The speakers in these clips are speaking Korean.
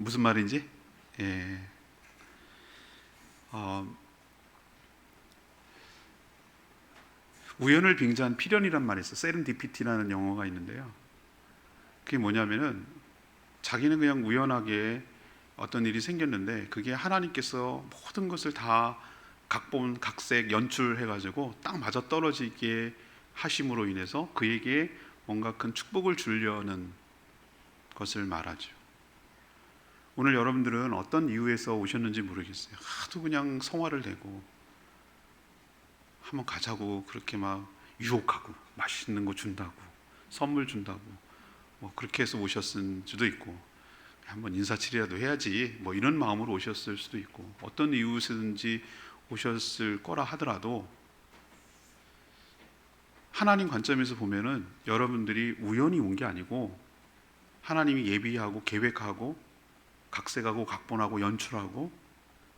무슨 말인지? 예. 우연을 빙자한 필연이란 말이 있어요. 세렌디피티라는 영어가 있는데요. 그게 뭐냐면은 자기는 그냥 우연하게 어떤 일이 생겼는데 그게 하나님께서 모든 것을 다 각본, 각색, 연출해가지고 딱 맞아 떨어지게 하심으로 인해서 그에게 뭔가 큰 축복을 주려는 것을 말하죠. 오늘 여러분들은 어떤 이유에서 오셨는지 모르겠어요. 하도 그냥 성화를 내고 한번 가자고 그렇게 막 유혹하고 맛있는 거 준다고 선물 준다고 뭐 그렇게 해서 오셨을 수도 있고 한번 인사치레라도 해야지 뭐 이런 마음으로 오셨을 수도 있고 어떤 이유에서든지 오셨을 거라 하더라도 하나님 관점에서 보면은 여러분들이 우연히 온 게 아니고 하나님이 예비하고 계획하고 각색하고 각본하고 연출하고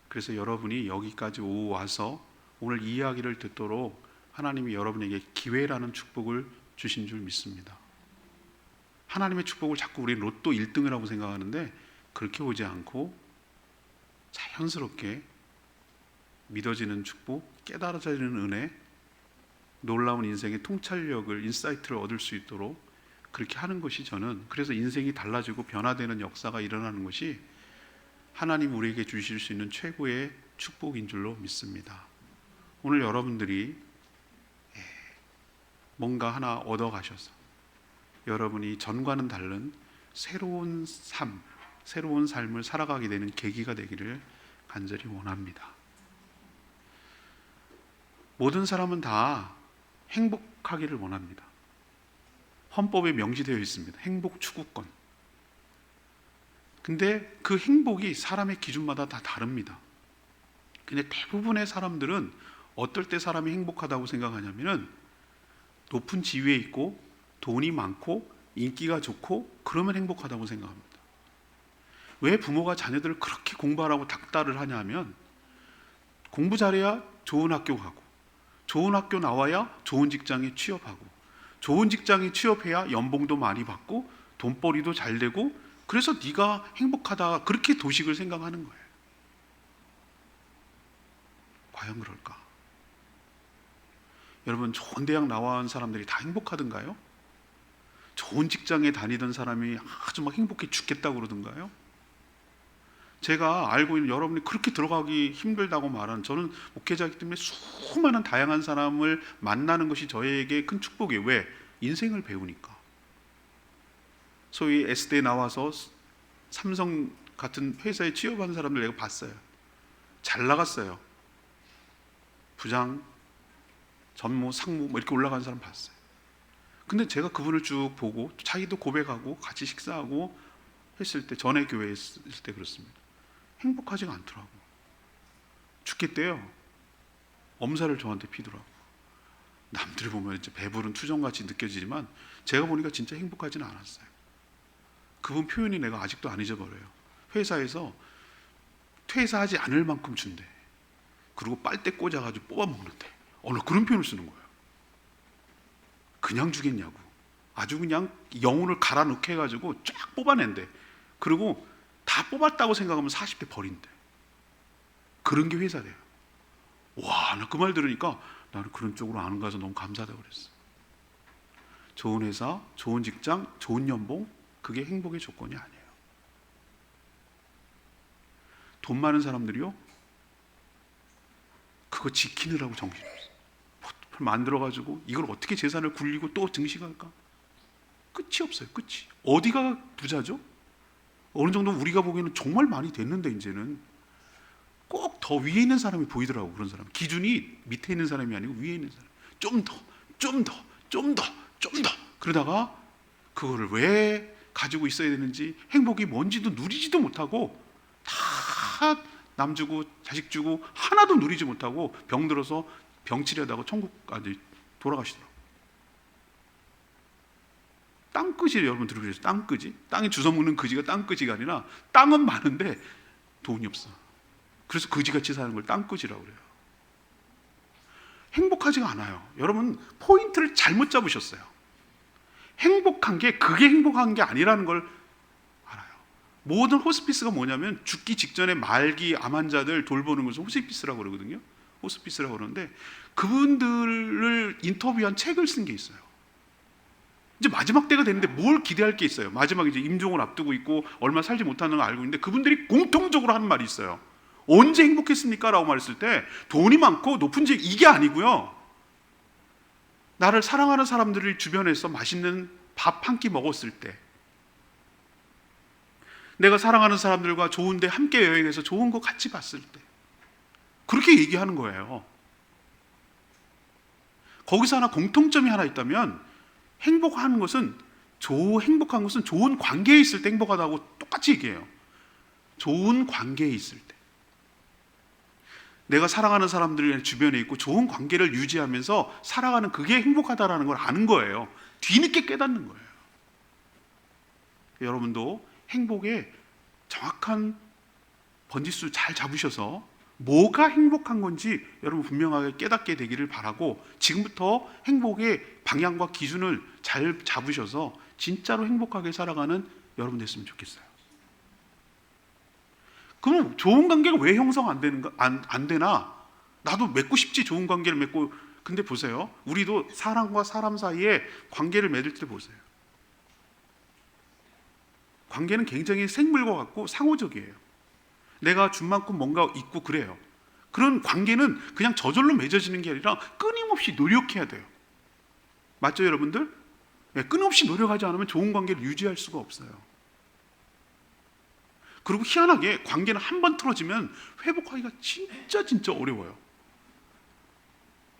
그래서 여러분이 여기까지 와서 오늘 이 이야기를 듣도록 하나님이 여러분에게 기회라는 축복을 주신 줄 믿습니다. 하나님의 축복을 자꾸 우리 로또 1등이라고 생각하는데 그렇게 오지 않고 자연스럽게 믿어지는 축복, 깨달아지는 은혜, 놀라운 인생의 통찰력을, 인사이트를 얻을 수 있도록 그렇게 하는 것이 저는 그래서 인생이 달라지고 변화되는 역사가 일어나는 것이 하나님 우리에게 주실 수 있는 최고의 축복인 줄로 믿습니다. 오늘 여러분들이 뭔가 하나 얻어가셔서 여러분이 전과는 다른 새로운 삶, 새로운 삶을 살아가게 되는 계기가 되기를 간절히 원합니다. 모든 사람은 다 행복하기를 원합니다. 헌법에 명시되어 있습니다. 행복 추구권. 근데 그 행복이 사람의 기준마다 다 다릅니다. 근데 대부분의 사람들은 어떨 때 사람이 행복하다고 생각하냐면은 높은 지위에 있고 돈이 많고 인기가 좋고 그러면 행복하다고 생각합니다. 왜 부모가 자녀들을 그렇게 공부하라고 닥달을 하냐면 공부 잘해야 좋은 학교 가고 좋은 학교 나와야 좋은 직장에 취업하고 좋은 직장에 취업해야 연봉도 많이 받고 돈벌이도 잘 되고 그래서 네가 행복하다 그렇게 도식을 생각하는 거예요. 과연 그럴까? 여러분 좋은 대학 나온 사람들이 다 행복하던가요? 좋은 직장에 다니던 사람이 아주 막 행복해 죽겠다고 그러던가요? 제가 알고 있는 여러분이 그렇게 들어가기 힘들다고 말하는 저는 목회자이기 때문에 수많은 다양한 사람을 만나는 것이 저에게 큰 축복이에요. 왜? 인생을 배우니까. 소위 S대에 나와서 삼성 같은 회사에 취업한 사람들 내가 봤어요. 잘 나갔어요. 부장, 전무, 상무 뭐 이렇게 올라간 사람 봤어요. 근데 제가 그분을 쭉 보고 자기도 고백하고 같이 식사하고 했을 때 전에 교회에 있을 때 그렇습니다. 행복하지가 않더라고. 죽겠대요. 엄살을 저한테 피더라고. 남들이 보면 이제 배부른 투정같이 느껴지지만 제가 보니까 진짜 행복하지는 않았어요. 그분 표현이 내가 아직도 안 잊어버려요. 회사에서 퇴사하지 않을 만큼 준대. 그리고 빨대 꽂아가지고 뽑아먹는데 어느 그런 표현을 쓰는 거예요. 그냥 주겠냐고. 아주 그냥 영혼을 갈아 넣게 해가지고 쫙 뽑아낸대. 그리고 다 뽑았다고 생각하면 40대 버린대. 그런 게 회사래요. 와, 나 그 말 들으니까 나는 그런 쪽으로 안 가서 너무 감사하다고 그랬어. 좋은 회사, 좋은 직장, 좋은 연봉 그게 행복의 조건이 아니에요. 돈 많은 사람들이요 그거 지키느라고 정신없어. 만들어가지고 이걸 어떻게 재산을 굴리고 또 증식할까? 끝이 없어요. 끝이. 어디가 부자죠? 어느 정도 우리가 보기에는 정말 많이 됐는데 이제는 꼭 더 위에 있는 사람이 보이더라고. 그런 사람 기준이 밑에 있는 사람이 아니고 위에 있는 사람. 좀 더, 좀 더, 좀 더, 좀 더. 그러다가 그거를 왜 가지고 있어야 되는지 행복이 뭔지도 누리지도 못하고 다 남 주고 자식 주고 하나도 누리지 못하고 병들어서 병치료하다가 천국까지 돌아가시더라고요. 땅끄지 여러분 들어보셨어요? 땅끄지? 땅에 주워 먹는 그지가 땅끄지가 아니라 땅은 많은데 돈이 없어. 그래서 그지같이 사는 걸 땅끄지라고 그래요. 행복하지가 않아요. 여러분 포인트를 잘못 잡으셨어요. 행복한 게 그게 행복한 게 아니라는 걸 알아요. 모든 호스피스가 뭐냐면 죽기 직전에 말기 암 환자들 돌보는 것을 호스피스라고 그러거든요. 호스피스라고 그러는데 그분들을 인터뷰한 책을 쓴 게 있어요. 이제 마지막 때가 됐는데 뭘 기대할 게 있어요. 마지막에 이제 임종을 앞두고 있고 얼마 살지 못하는 걸 알고 있는데 그분들이 공통적으로 하는 말이 있어요. 언제 행복했습니까? 라고 말했을 때 돈이 많고 높은 집 이게 아니고요. 나를 사랑하는 사람들을 주변에서 맛있는 밥 한 끼 먹었을 때, 내가 사랑하는 사람들과 좋은데 함께 여행해서 좋은 거 같이 봤을 때, 그렇게 얘기하는 거예요. 거기서 공통점이 하나 있다면 행복한 것은 좋은 관계에 있을 때 행복하다고 똑같이 얘기해요. 좋은 관계에 있을 때, 내가 사랑하는 사람들 주변에 있고 좋은 관계를 유지하면서 살아가는 그게 행복하다라는 걸 아는 거예요. 뒤늦게 깨닫는 거예요. 여러분도 행복의 정확한 번지수 잘 잡으셔서 뭐가 행복한 건지 여러분 분명하게 깨닫게 되기를 바라고, 지금부터 행복의 방향과 기준을 잘 잡으셔서 진짜로 행복하게 살아가는 여러분 됐으면 좋겠어요. 그럼 좋은 관계가 왜 형성 안 되나? 나도 맺고 싶지, 좋은 관계를 맺고. 근데 보세요, 우리도 사람과 사람 사이에 관계를 맺을 때 보세요, 관계는 굉장히 생물과 같고 상호적이에요. 내가 준 만큼 뭔가 있고 그래요. 그런 관계는 그냥 저절로 맺어지는 게 아니라 끊임없이 노력해야 돼요. 맞죠, 여러분들? 네, 끊임없이 노력하지 않으면 좋은 관계를 유지할 수가 없어요. 그리고 희한하게 관계는 한 번 틀어지면 회복하기가 진짜 어려워요.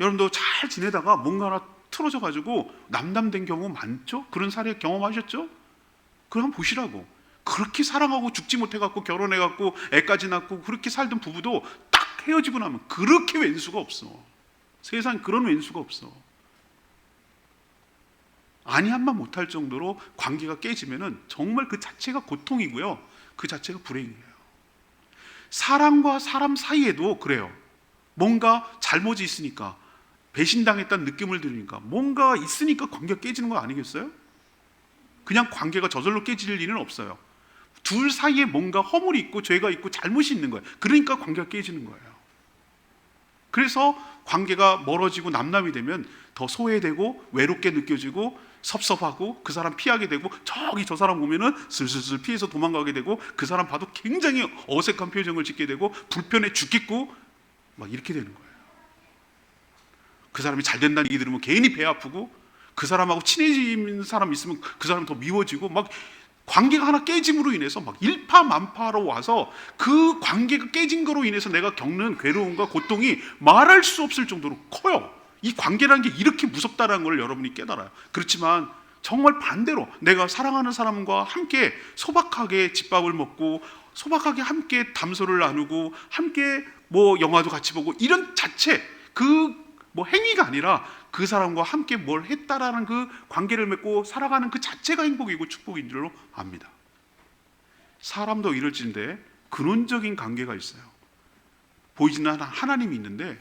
여러분도 잘 지내다가 뭔가 하나 틀어져 가지고 남담된 경우 많죠? 그런 사례 경험하셨죠? 그럼 한번 보시라고. 그렇게 사랑하고 죽지 못해 갖고 결혼해 갖고 애까지 낳고 그렇게 살던 부부도 딱 헤어지고 나면 그렇게 왼수가 없어. 세상에 그런 왼수가 없어. 아니한만 못할 정도로 관계가 깨지면은 정말 그 자체가 고통이고요, 그 자체가 불행이에요. 사람과 사람 사이에도 그래요. 뭔가 잘못이 있으니까, 배신당했다는 느낌을 들으니까, 뭔가 있으니까 관계가 깨지는 거 아니겠어요? 그냥 관계가 저절로 깨질 일은 없어요. 둘 사이에 뭔가 허물이 있고 죄가 있고 잘못이 있는 거예요. 그러니까 관계가 깨지는 거예요. 그래서 관계가 멀어지고 남남이 되면 더 소외되고 외롭게 느껴지고 섭섭하고 그 사람 피하게 되고, 저기 저 사람 보면은 슬슬 피해서 도망가게 되고, 그 사람 봐도 굉장히 어색한 표정을 짓게 되고 불편해 죽겠고 막 이렇게 되는 거예요. 그 사람이 잘 된다는 얘기 들으면 괜히 배 아프고, 그 사람하고 친해지는 사람 있으면 그 사람 더 미워지고, 막 관계가 하나 깨짐으로 인해서 막 일파만파로 와서 그 관계가 깨진 거로 인해서 내가 겪는 괴로움과 고통이 말할 수 없을 정도로 커요. 이 관계라는 게 이렇게 무섭다는 걸 여러분이 깨달아요. 그렇지만 정말 반대로 내가 사랑하는 사람과 함께 소박하게 집밥을 먹고 소박하게 함께 담소를 나누고 함께 뭐 영화도 같이 보고 이런 자체, 그 뭐 행위가 아니라 그 사람과 함께 뭘 했다라는 그 관계를 맺고 살아가는 그 자체가 행복이고 축복인 줄로 압니다. 사람도 이럴진데 근원적인 관계가 있어요. 보이지는 않는 하나님이 있는데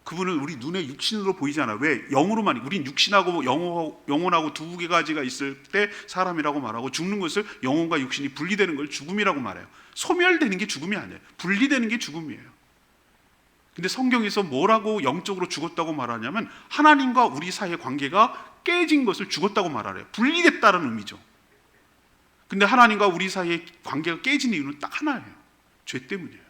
그분은 우리 눈에 육신으로 보이지 않아요. 왜? 영으로만. 우린 육신하고 영혼하고 두 가지가 있을 때 사람이라고 말하고, 죽는 것을 영혼과 육신이 분리되는 걸 죽음이라고 말해요. 소멸되는 게 죽음이 아니에요. 분리되는 게 죽음이에요. 근데 성경에서 뭐라고 영적으로 죽었다고 말하냐면 하나님과 우리 사이의 관계가 깨진 것을 죽었다고 말하래요. 분리됐다는 의미죠. 근데 하나님과 우리 사이의 관계가 깨진 이유는 딱 하나예요. 죄 때문이에요.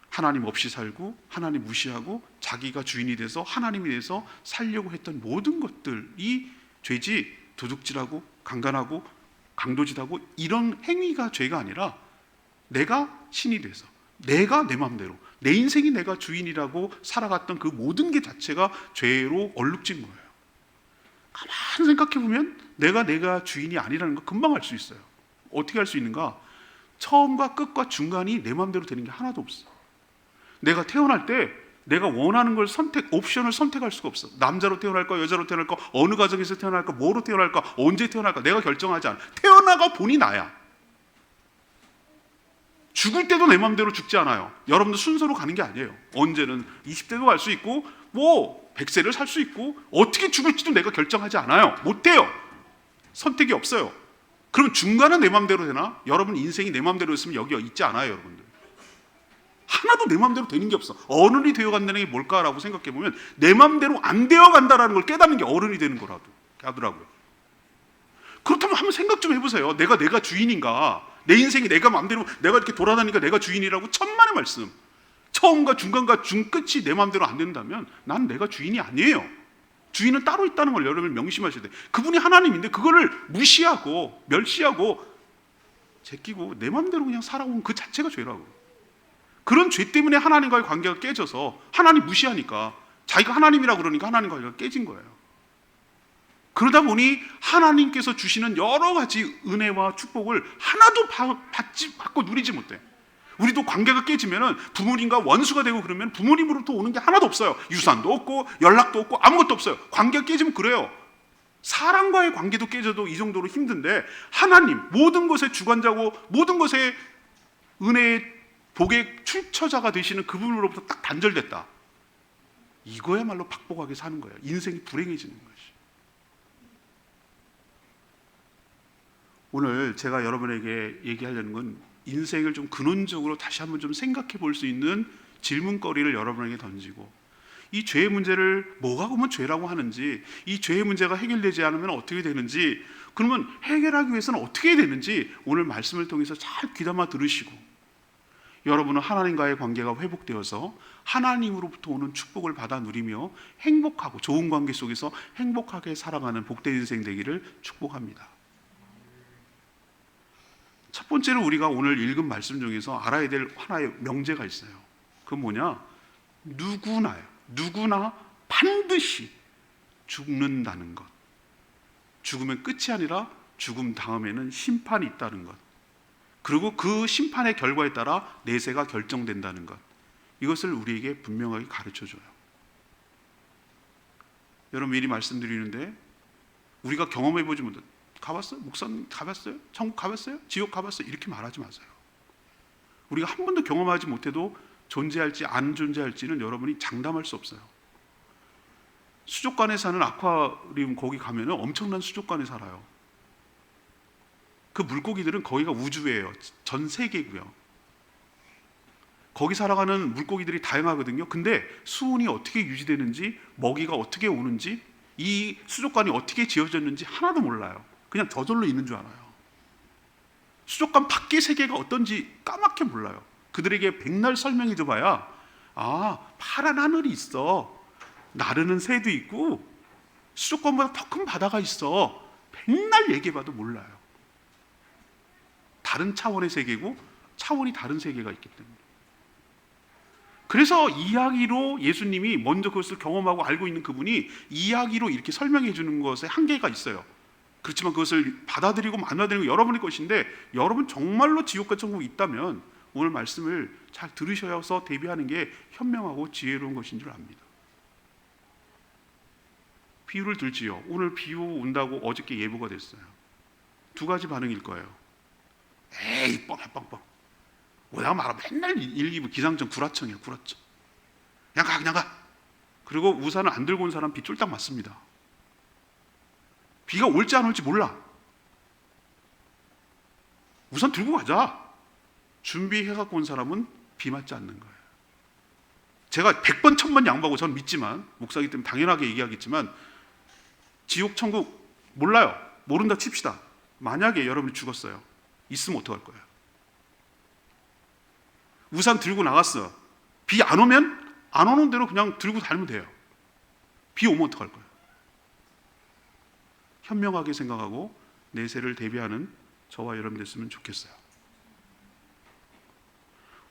하나님 없이 살고 하나님 무시하고 자기가 주인이 돼서 하나님이 돼서 살려고 했던 모든 것들이 죄지, 도둑질하고 강간하고 강도질하고 이런 행위가 죄가 아니라 내가 신이 돼서 내가 내 마음대로 내 인생이 내가 주인이라고 살아갔던 그 모든 게 자체가 죄로 얼룩진 거예요. 가만히 생각해보면 내가 주인이 아니라는 거 금방 알 수 있어요. 어떻게 할 수 있는가? 처음과 끝과 중간이 내 마음대로 되는 게 하나도 없어. 내가 태어날 때 내가 원하는 걸 옵션을 선택할 수가 없어. 남자로 태어날까 여자로 태어날까 어느 가정에서 태어날까 뭐로 태어날까 언제 태어날까 내가 결정하지 않아. 태어나가 보니 나야. 죽을 때도 내 마음대로 죽지 않아요. 여러분도 순서로 가는 게 아니에요. 언제는 20대도 갈 수 있고 뭐 100세를 살 수 있고 어떻게 죽을지도 내가 결정하지 않아요. 못해요. 선택이 없어요. 그럼 중간은 내 마음대로 되나? 여러분 인생이 내 마음대로 있으면 여기 있지 않아요, 여러분들. 하나도 내 마음대로 되는 게 없어. 어른이 되어간다는 게 뭘까라고 생각해보면 내 마음대로 안 되어간다라는 걸 깨닫는 게 어른이 되는 거라도 하더라고요. 그렇다면 한번 생각 좀 해보세요. 내가 주인인가? 내 인생이 내가 마음대로 내가 이렇게 돌아다니니까 내가 주인이라고 천만의 말씀. 처음과 중간과 중끝이 내 마음대로 안 된다면 난 내가 주인이 아니에요. 주인은 따로 있다는 걸 여러분 명심하셔야 돼요. 그분이 하나님인데 그거를 무시하고 멸시하고 제끼고 내 마음대로 그냥 살아온 그 자체가 죄라고. 그런 죄 때문에 하나님과의 관계가 깨져서 하나님 무시하니까 자기가 하나님이라고 그러니까 하나님과 관계가 깨진 거예요. 그러다 보니 하나님께서 주시는 여러 가지 은혜와 축복을 하나도 받고 누리지 못해. 우리도 관계가 깨지면 부모님과 원수가 되고 그러면 부모님으로부터 오는 게 하나도 없어요. 유산도 없고 연락도 없고 아무것도 없어요. 관계가 깨지면 그래요. 사람과의 관계도 깨져도 이 정도로 힘든데 하나님, 모든 것의 주관자고 모든 것의 은혜의 복의 출처자가 되시는 그분으로부터 딱 단절됐다. 이거야말로 박복하게 사는 거예요. 인생이 불행해지는 것이. 오늘 제가 여러분에게 얘기하려는 건 인생을 좀 근원적으로 다시 한번 좀 생각해 볼 수 있는 질문거리를 여러분에게 던지고, 이 죄의 문제를 뭐가 보면 죄라고 하는지, 이 죄의 문제가 해결되지 않으면 어떻게 되는지, 그러면 해결하기 위해서는 어떻게 해야 되는지 오늘 말씀을 통해서 잘 귀담아 들으시고, 여러분은 하나님과의 관계가 회복되어서 하나님으로부터 오는 축복을 받아 누리며 행복하고 좋은 관계 속에서 행복하게 살아가는 복된 인생 되기를 축복합니다. 첫 번째로 우리가 오늘 읽은 말씀 중에서 알아야 될 하나의 명제가 있어요. 그건 뭐냐? 누구나 반드시 죽는다는 것. 죽으면 끝이 아니라 죽음 다음에는 심판이 있다는 것. 그리고 그 심판의 결과에 따라 내세가 결정된다는 것. 이것을 우리에게 분명하게 가르쳐줘요. 여러분, 미리 말씀드리는데 우리가 경험해보지 못한, 가봤어요? 목사님 가봤어요? 천국 가봤어요? 지옥 가봤어요? 이렇게 말하지 마세요. 우리가 한 번도 경험하지 못해도 존재할지 안 존재할지는 여러분이 장담할 수 없어요. 수족관에 사는 아쿠아리움 거기 가면 엄청난 수족관에 살아요. 그 물고기들은 거기가 우주예요. 전 세계고요. 거기 살아가는 물고기들이 다양하거든요. 근데 수온이 어떻게 유지되는지, 먹이가 어떻게 오는지, 이 수족관이 어떻게 지어졌는지 하나도 몰라요. 그냥 저절로 있는 줄 알아요. 수족관 밖의 세계가 어떤지 까맣게 몰라요. 그들에게 백날 설명해 줘봐야, 아, 파란 하늘이 있어, 나르는 새도 있고 수족관보다 더 큰 바다가 있어, 백날 얘기해봐도 몰라요. 다른 차원의 세계고 차원이 다른 세계가 있기 때문에. 그래서 이야기로 예수님이 먼저 그것을 경험하고 알고 있는 그분이 이야기로 이렇게 설명해 주는 것에 한계가 있어요. 그렇지만 그것을 받아들이고 만나들이고 여러분의 것인데, 여러분 정말로 지옥과 천국이 있다면 오늘 말씀을 잘 들으셔서 대비하는 게 현명하고 지혜로운 것인 줄 압니다. 비유를 들지요. 오늘 비유 온다고 어저께 예보가 됐어요. 두 가지 반응일 거예요. 에이, 뻥해, 뻥뻥. 내가 말하 맨날 일기부 기상청 구라청이야, 구라청. 그냥 가. 그리고 우산을 안 들고 온 사람 비 쫄딱 맞습니다. 비가 올지 안 올지 몰라. 우산 들고 가자. 준비해 갖고 온 사람은 비 맞지 않는 거예요. 제가 100번 1000번 양보하고 저는 믿지만, 목사이기 때문에 당연하게 얘기하겠지만, 지옥 천국 몰라요. 모른다 칩시다. 만약에 여러분이 죽었어요. 있으면 어떡할 거예요? 우산 들고 나갔어. 비 안 오면 안 오는 대로 그냥 들고 다니면 돼요. 비 오면 어떡할 거예요? 현명하게 생각하고 내세를 대비하는 저와 여러분 됐으면 좋겠어요.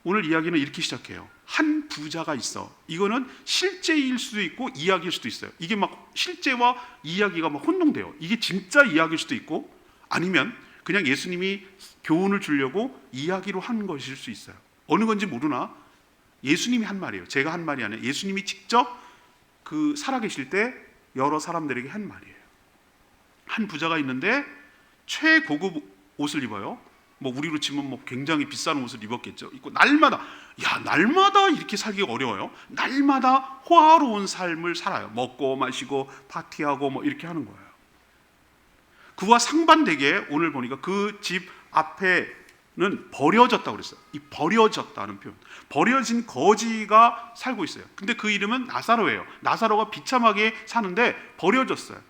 오늘 이야기는 이렇게 시작해요. 한 부자가 있어. 이거는 실제일 수도 있고 이야기일 수도 있어요. 이게 막 실제와 이야기가 막 혼동돼요. 이게 진짜 이야기일 수도 있고, 아니면 그냥 예수님이 교훈을 주려고 이야기로 한 것일 수 있어요. 어느 건지 모르나 예수님이 한 말이에요. 제가 한 말이 아니라 예수님이 직접 그 살아계실 때 여러 사람들에게 한 말이에요. 한 부자가 있는데 최고급 옷을 입어요. 뭐 우리로 치면 뭐 굉장히 비싼 옷을 입었겠죠. 입고 날마다 이렇게 살기가 어려워요. 날마다 호화로운 삶을 살아요. 먹고 마시고 파티하고 뭐 이렇게 하는 거예요. 그와 상반되게 오늘 보니까 그 집 앞에는 버려졌다고 그랬어요. 이 버려졌다는 표현. 버려진 거지가 살고 있어요. 근데 그 이름은 나사로예요. 나사로가 비참하게 사는데 버려졌어요.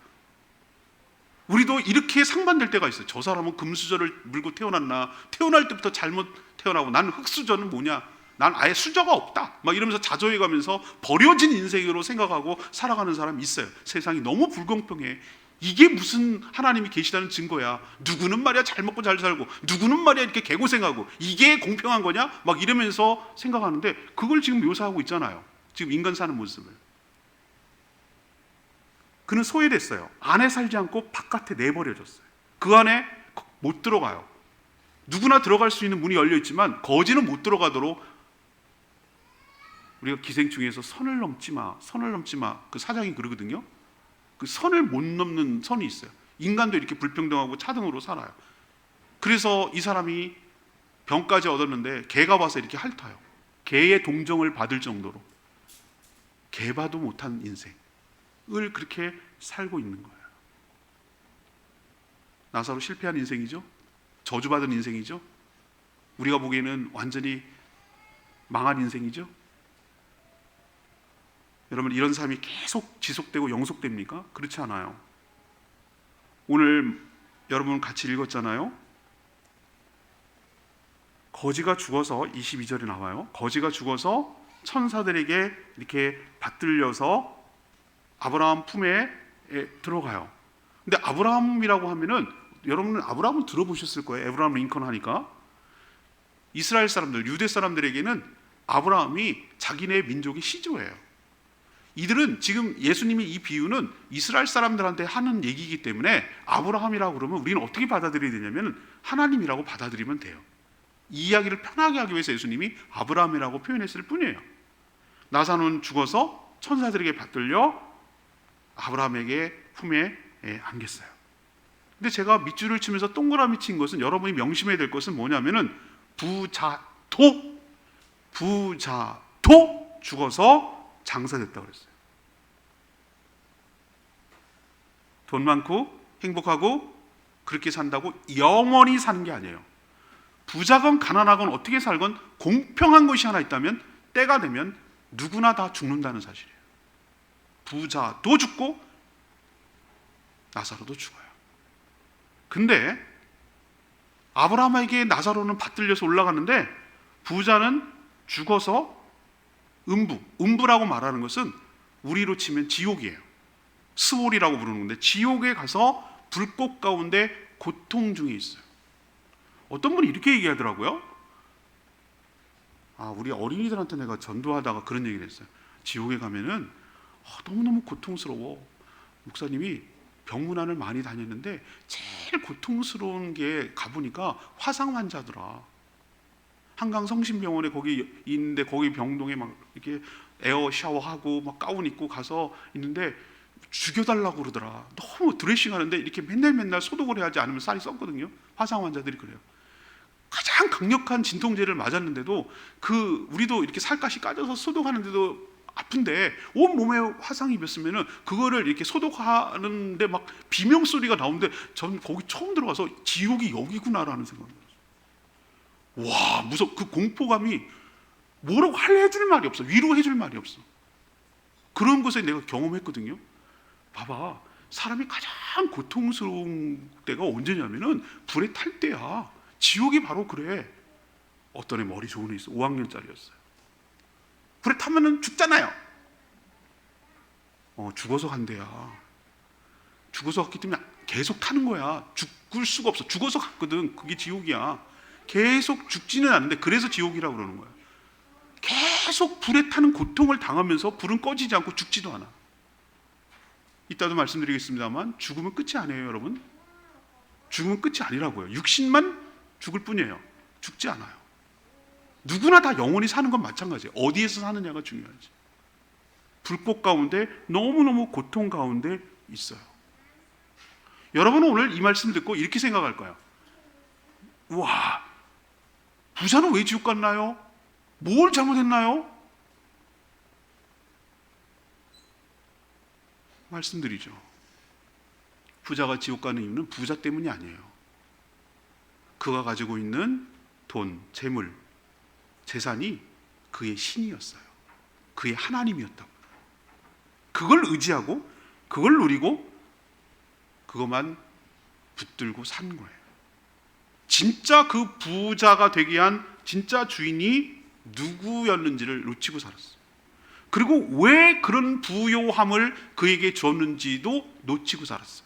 우리도 이렇게 상반될 때가 있어요. 저 사람은 금수저를 물고 태어났나? 태어날 때부터 잘못 태어나고 나는 흙수저는 뭐냐? 난 아예 수저가 없다. 막 이러면서 자조해가면서 버려진 인생으로 생각하고 살아가는 사람이 있어요. 세상이 너무 불공평해. 이게 무슨 하나님이 계시다는 증거야. 누구는 말이야 잘 먹고 잘 살고, 누구는 말이야 이렇게 개고생하고, 이게 공평한 거냐? 막 이러면서 생각하는데 그걸 지금 묘사하고 있잖아요. 지금 인간 사는 모습을. 그는 소외됐어요. 안에 살지 않고 바깥에 내버려졌어요. 그 안에 못 들어가요. 누구나 들어갈 수 있는 문이 열려 있지만 거지는 못 들어가도록 우리가 기생충에서 선을 넘지 마, 선을 넘지 마. 그 사장이 그러거든요. 그 선을 못 넘는 선이 있어요. 인간도 이렇게 불평등하고 차등으로 살아요. 그래서 이 사람이 병까지 얻었는데 개가 와서 이렇게 핥아요. 개의 동정을 받을 정도로 개봐도 못한 인생을 그렇게 살고 있는 거예요. 나사로 실패한 인생이죠. 저주받은 인생이죠. 우리가 보기에는 완전히 망한 인생이죠. 여러분, 이런 삶이 계속 지속되고 영속됩니까? 그렇지 않아요. 오늘 여러분 같이 읽었잖아요. 거지가 죽어서 22절에 나와요. 거지가 죽어서 천사들에게 이렇게 받들려서 아브라함 품에 들어가요. 근데 아브라함이라고 하면은 여러분은 아브라함을 들어보셨을 거예요. 에브라함 링컨 하니까. 이스라엘 사람들, 유대 사람들에게는 아브라함이 자기네 민족의 시조예요. 이들은 지금 예수님이 이 비유는 이스라엘 사람들한테 하는 얘기이기 때문에 아브라함이라고 그러면 우리는 어떻게 받아들여야 되냐면 하나님이라고 받아들이면 돼요. 이 이야기를 편하게 하기 위해서 예수님이 아브라함이라고 표현했을 뿐이에요. 나사로는 죽어서 천사들에게 받들려 아브라함에게 품에 안겼어요. 근데 제가 밑줄을 치면서 동그라미 친 것은 여러분이 명심해야 될 것은 뭐냐면은 부자도 죽어서 장사됐다고 그랬어요. 돈 많고 행복하고 그렇게 산다고 영원히 사는 게 아니에요. 부자건 가난하건 어떻게 살건 공평한 것이 하나 있다면 때가 되면 누구나 다 죽는다는 사실이에요. 부자도 죽고 나사로도 죽어요. 근데 아브라함에게 나사로는 받들려서 올라갔는데 부자는 죽어서 음부라고 말하는 것은 우리로 치면 지옥이에요. 스월이라고 부르는 건데 지옥에 가서 불꽃 가운데 고통 중에 있어요. 어떤 분이 이렇게 얘기하더라고요. 우리 어린이들한테 내가 전도하다가 그런 얘기를 했어요. 지옥에 가면은 너무너무 고통스러워. 목사님이 병문안을 많이 다녔는데 제일 고통스러운 게 가보니까 화상 환자더라. 한강 성심병원에 거기 있는데 거기 병동에 막 이렇게 에어 샤워하고 막 가운 입고 가서 있는데 죽여달라고 그러더라. 너무 드레싱하는데 이렇게 맨날 소독을 해야지 않으면 쌀이 썩거든요. 화상 환자들이 그래요. 가장 강력한 진통제를 맞았는데도 우리도 이렇게 살갗이 까져서 소독하는데도 아픈데 온 몸에 화상이 입었으면은 그거를 이렇게 소독하는데 막 비명 소리가 나오는데 전 거기 처음 들어가서 지옥이 여기구나라는 생각이 들었어요. 와, 무섭. 그 공포감이 뭐라고 해줄 말이 없어. 위로해줄 말이 없어. 그런 것에 내가 경험했거든요. 봐봐, 사람이 가장 고통스러운 때가 언제냐면은 불에 탈 때야. 지옥이 바로 그래. 어떤 애 머리 좋은 애 있어. 5학년짜리였어요. 불에 타면은 죽잖아요. 죽어서 간대야. 죽어서 갔기 때문에 계속 타는 거야. 죽을 수가 없어. 죽어서 갔거든. 그게 지옥이야. 계속 죽지는 않는데 그래서 지옥이라고 그러는 거야. 계속 불에 타는 고통을 당하면서 불은 꺼지지 않고 죽지도 않아. 이따도 말씀드리겠습니다만 죽으면 끝이 아니에요, 여러분. 죽으면 끝이 아니라고요. 육신만 죽을 뿐이에요. 죽지 않아요. 누구나 다 영원히 사는 건 마찬가지예요. 어디에서 사느냐가 중요하지. 불꽃 가운데 너무너무 고통 가운데 있어요. 여러분은 오늘 이 말씀 듣고 이렇게 생각할 거예요. 우와, 부자는 왜 지옥 갔나요? 뭘 잘못했나요? 말씀드리죠. 부자가 지옥 가는 이유는 부자 때문이 아니에요. 그가 가지고 있는 돈, 재물, 재산이 그의 신이었어요. 그의 하나님이었다고. 그걸 의지하고 그걸 누리고 그것만 붙들고 산 거예요. 진짜 그 부자가 되게 한 진짜 주인이 누구였는지를 놓치고 살았어요. 그리고 왜 그런 부요함을 그에게 줬는지도 놓치고 살았어요.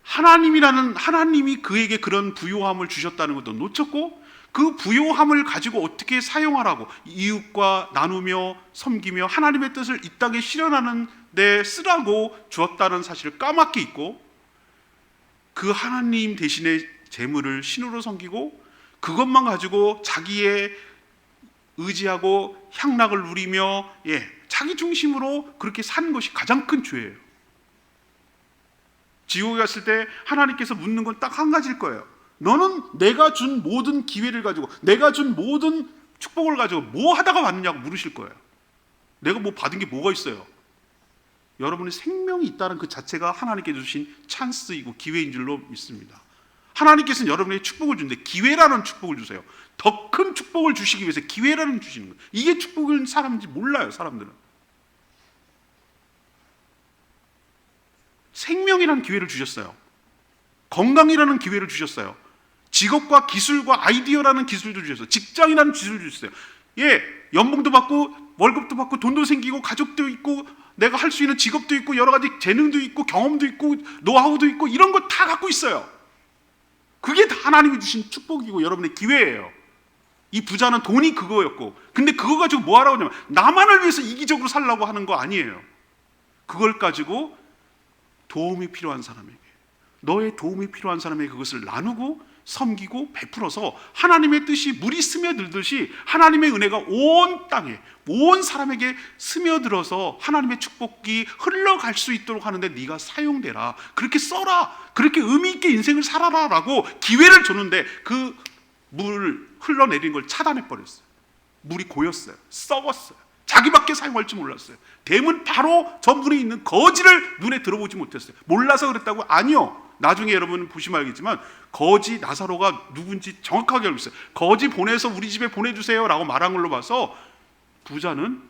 하나님이 그에게 그런 부요함을 주셨다는 것도 놓쳤고, 그 부요함을 가지고 어떻게 사용하라고, 이웃과 나누며 섬기며 하나님의 뜻을 이 땅에 실현하는 데 쓰라고 주었다는 사실을 까맣게 잊고, 그 하나님 대신에 재물을 신으로 섬기고 그것만 가지고 자기의 의지하고 향락을 누리며 자기 중심으로 그렇게 산 것이 가장 큰 죄예요. 지옥에 갔을 때 하나님께서 묻는 건 딱 한 가지일 거예요. 너는 내가 준 모든 기회를 가지고, 내가 준 모든 축복을 가지고 뭐 하다가 왔느냐고 물으실 거예요. 내가 뭐 받은 게 뭐가 있어요? 여러분의 생명이 있다는 그 자체가 하나님께 주신 찬스이고 기회인 줄로 믿습니다. 하나님께서는 여러분에게 축복을 주는데 기회라는 축복을 주세요. 더 큰 축복을 주시기 위해서 기회라는 주시는 거예요. 이게 축복인 사람인지 몰라요, 사람들은. 생명이라는 기회를 주셨어요. 건강이라는 기회를 주셨어요. 직업과 기술과 아이디어라는 기술도 주셨어요. 직장이라는 기술도 주셨어요. 연봉도 받고 월급도 받고 돈도 생기고 가족도 있고 내가 할 수 있는 직업도 있고 여러 가지 재능도 있고 경험도 있고 노하우도 있고 이런 거 다 갖고 있어요. 그게 다 하나님이 주신 축복이고 여러분의 기회예요. 이 부자는 돈이 그거였고, 근데 그거 가지고 뭐 하라고 하냐면 나만을 위해서 이기적으로 살라고 하는 거 아니에요. 그걸 가지고 도움이 필요한 사람에게, 너의 도움이 필요한 사람에게 그것을 나누고 섬기고 베풀어서 하나님의 뜻이 물이 스며들듯이 하나님의 은혜가 온 땅에 온 사람에게 스며들어서 하나님의 축복이 흘러갈 수 있도록 하는데 네가 사용되라, 그렇게 써라, 그렇게 의미 있게 인생을 살아라 라고 기회를 줬는데 그 물 흘러내리는 걸 차단해 버렸어요. 물이 고였어요. 썩었어요. 자기밖에 사용할 줄 몰랐어요. 댐은 바로 전분에 있는 거지를 눈에 들어보지 못했어요. 몰라서 그랬다고? 아니요. 나중에 여러분 보시면 알겠지만 거지 나사로가 누군지 정확하게 알고 있어요. 거지 보내서 우리 집에 보내주세요 라고 말한 걸로 봐서 부자는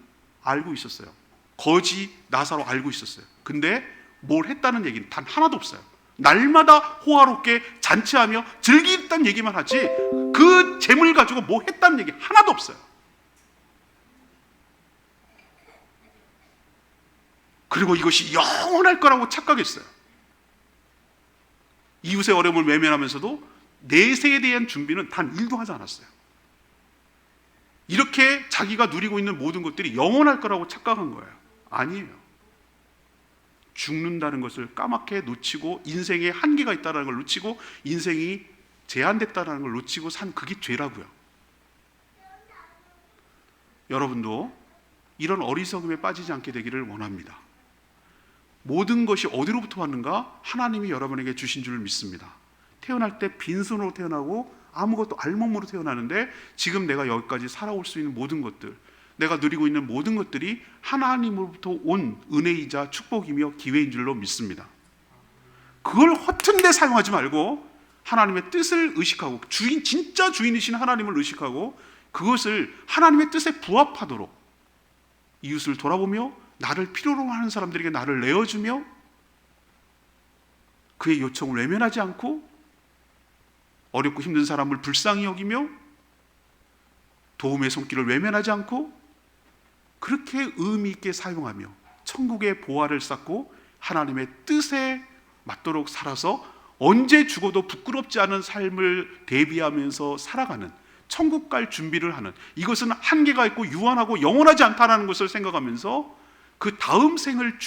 알고 있었어요. 거지 나사로 알고 있었어요. 근데 뭘 했다는 얘기는 단 하나도 없어요. 날마다 호화롭게 잔치하며 즐기겠다는 얘기만 하지 그 재물 가지고 뭐 했다는 얘기 하나도 없어요. 그리고 이것이 영원할 거라고 착각했어요. 이웃의 어려움을 외면하면서도 내세에 대한 준비는 단 1도 하지 않았어요. 이렇게 자기가 누리고 있는 모든 것들이 영원할 거라고 착각한 거예요. 아니에요. 죽는다는 것을 까맣게 놓치고 인생에 한계가 있다는 걸 놓치고 인생이 제한됐다는 걸 놓치고 산 그게 죄라고요. 여러분도 이런 어리석음에 빠지지 않게 되기를 원합니다. 모든 것이 어디로부터 왔는가? 하나님이 여러분에게 주신 줄 믿습니다. 태어날 때 빈손으로 태어나고 아무것도 알몸으로 태어나는데 지금 내가 여기까지 살아올 수 있는 모든 것들, 내가 누리고 있는 모든 것들이 하나님으로부터 온 은혜이자 축복이며 기회인 줄로 믿습니다. 그걸 허튼 데 사용하지 말고 하나님의 뜻을 의식하고 진짜 주인이신 하나님을 의식하고 그것을 하나님의 뜻에 부합하도록 이웃을 돌아보며 나를 필요로 하는 사람들에게 나를 내어주며 그의 요청을 외면하지 않고 어렵고 힘든 사람을 불쌍히 여기며 도움의 손길을 외면하지 않고 그렇게 의미 있게 사용하며 천국의 보화를 쌓고 하나님의 뜻에 맞도록 살아서 언제 죽어도 부끄럽지 않은 삶을 대비하면서 살아가는, 천국 갈 준비를 하는, 이것은 한계가 있고 유한하고 영원하지 않다는 것을 생각하면서 그 다음 생을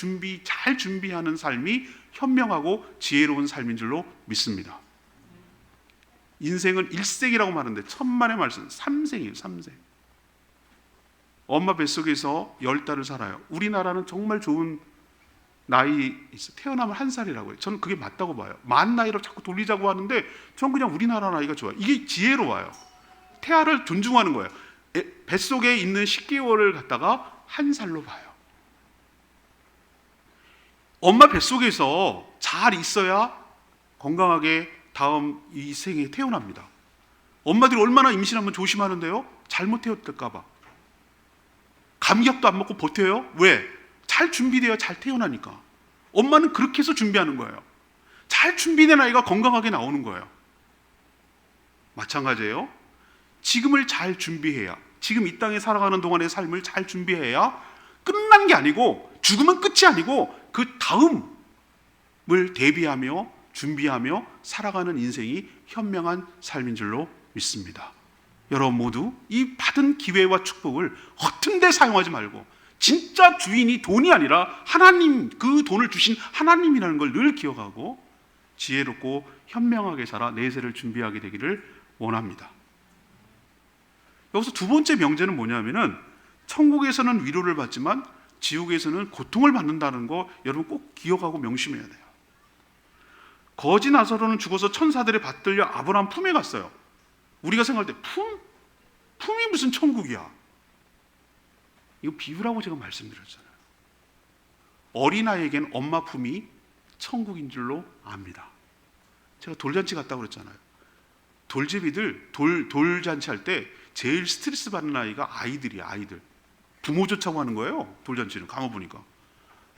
잘 준비하는 삶이 현명하고 지혜로운 삶인 줄로 믿습니다. 인생은 일생이라고 말하는데 천만의 말씀 3생이에요. 3생. 엄마 뱃속에서 10달을 살아요. 우리나라는 정말 좋은 나이 있어. 태어나면 1살이라고 해요. 저는 그게 맞다고 봐요. 만 나이로 자꾸 돌리자고 하는데 전 그냥 우리나라 나이가 좋아요. 이게 지혜로워요. 태아를 존중하는 거예요. 뱃속에 있는 10개월을 갖다가 1살로 봐요. 엄마 뱃속에서 잘 있어야 건강하게 다음 이 생에 태어납니다. 엄마들이 얼마나 임신하면 조심하는데요. 잘못 태어날까 봐. 감기약도 안 먹고 버텨요. 왜? 잘 준비되어 잘 태어나니까. 엄마는 그렇게 해서 준비하는 거예요. 잘 준비된 아이가 건강하게 나오는 거예요. 마찬가지예요. 지금을 잘 준비해야, 지금 이 땅에 살아가는 동안의 삶을 잘 준비해야 끝난 게 아니고, 죽으면 끝이 아니고 그 다음을 대비하며 준비하며 살아가는 인생이 현명한 삶인 줄로 믿습니다. 여러분 모두 이 받은 기회와 축복을 허튼 데 사용하지 말고, 진짜 주인이 돈이 아니라 하나님, 그 돈을 주신 하나님이라는 걸 늘 기억하고 지혜롭고 현명하게 살아 내세를 준비하게 되기를 원합니다. 여기서 두 번째 명제는 뭐냐면은, 천국에서는 위로를 받지만 지옥에서는 고통을 받는다는 거 여러분 꼭 기억하고 명심해야 돼요. 거지 나사로는 죽어서 천사들의 받들려 아브라함 품에 갔어요. 우리가 생각할 때 품이 무슨 천국이야? 이거 비유라고 제가 말씀드렸잖아요. 어린아이에겐 엄마 품이 천국인 줄로 압니다. 제가 돌잔치 갔다고 그랬잖아요. 돌제비들 돌잔치 할 때 제일 스트레스 받는 아이가 아이들이야. 아이들. 부모 좋자고 하는 거예요. 돌잔치는 가만보니까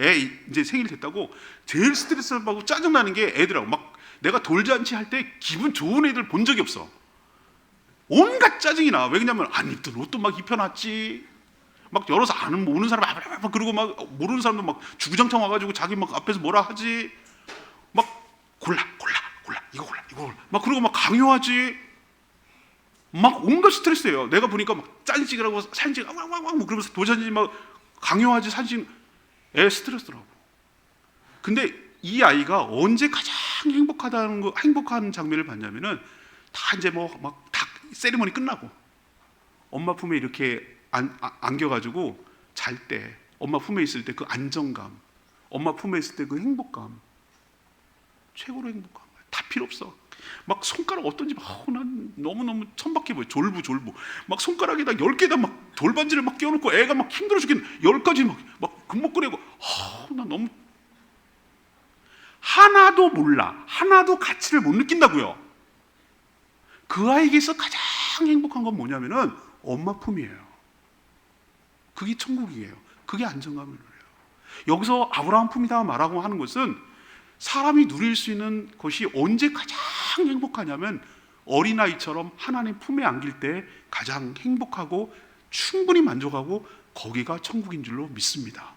애 이제 생일 됐다고 제일 스트레스 받고 짜증나는 게 애들하고, 막 내가 돌잔치 할 때 기분 좋은 애들 본 적이 없어. 온갖 짜증이 나. 왜냐면 안 입던 옷도 막 입혀놨지, 막 열어서 아는 오는 사람 막 그러고, 막 모르는 사람도 막 주구장창 와가지고 자기 막 앞에서 뭐라 하지, 막 골라 이거 골라 막 그러고 막 강요하지, 막 온갖 스트레스예요. 내가 보니까 막 짜증 찍으라고 사진 찍어 막 그러면서 도전지 막 강요하지, 사진. 애 스트레스더라고. 근데 이 아이가 언제 가장 행복한 장면을 봤냐면은, 다 이제 뭐 막 다 세리머니 끝나고 엄마 품에 이렇게 안겨가지고 잘 때, 엄마 품에 있을 때 그 안정감, 엄마 품에 있을 때 그 행복감, 최고로 행복한 거야. 다 필요 없어. 막 손가락 어떤지 난 너무너무 천박해 보여. 졸부 막 손가락에다 10개다 막 돌반지를 막 끼워놓고 애가 막 힘들어 죽겠네. 10가지 막 금목 꺼내고, 나 너무, 하나도 몰라, 하나도 가치를 못 느낀다고요. 그 아이에게서 가장 행복한 건 뭐냐면은 엄마 품이에요. 그게 천국이에요. 그게 안정감을 누려요. 여기서 아브라함 품이다 말하고 하는 것은, 사람이 누릴 수 있는 것이 언제 가장 행복하냐면 어린아이처럼 하나님 품에 안길 때 가장 행복하고 충분히 만족하고 거기가 천국인 줄로 믿습니다.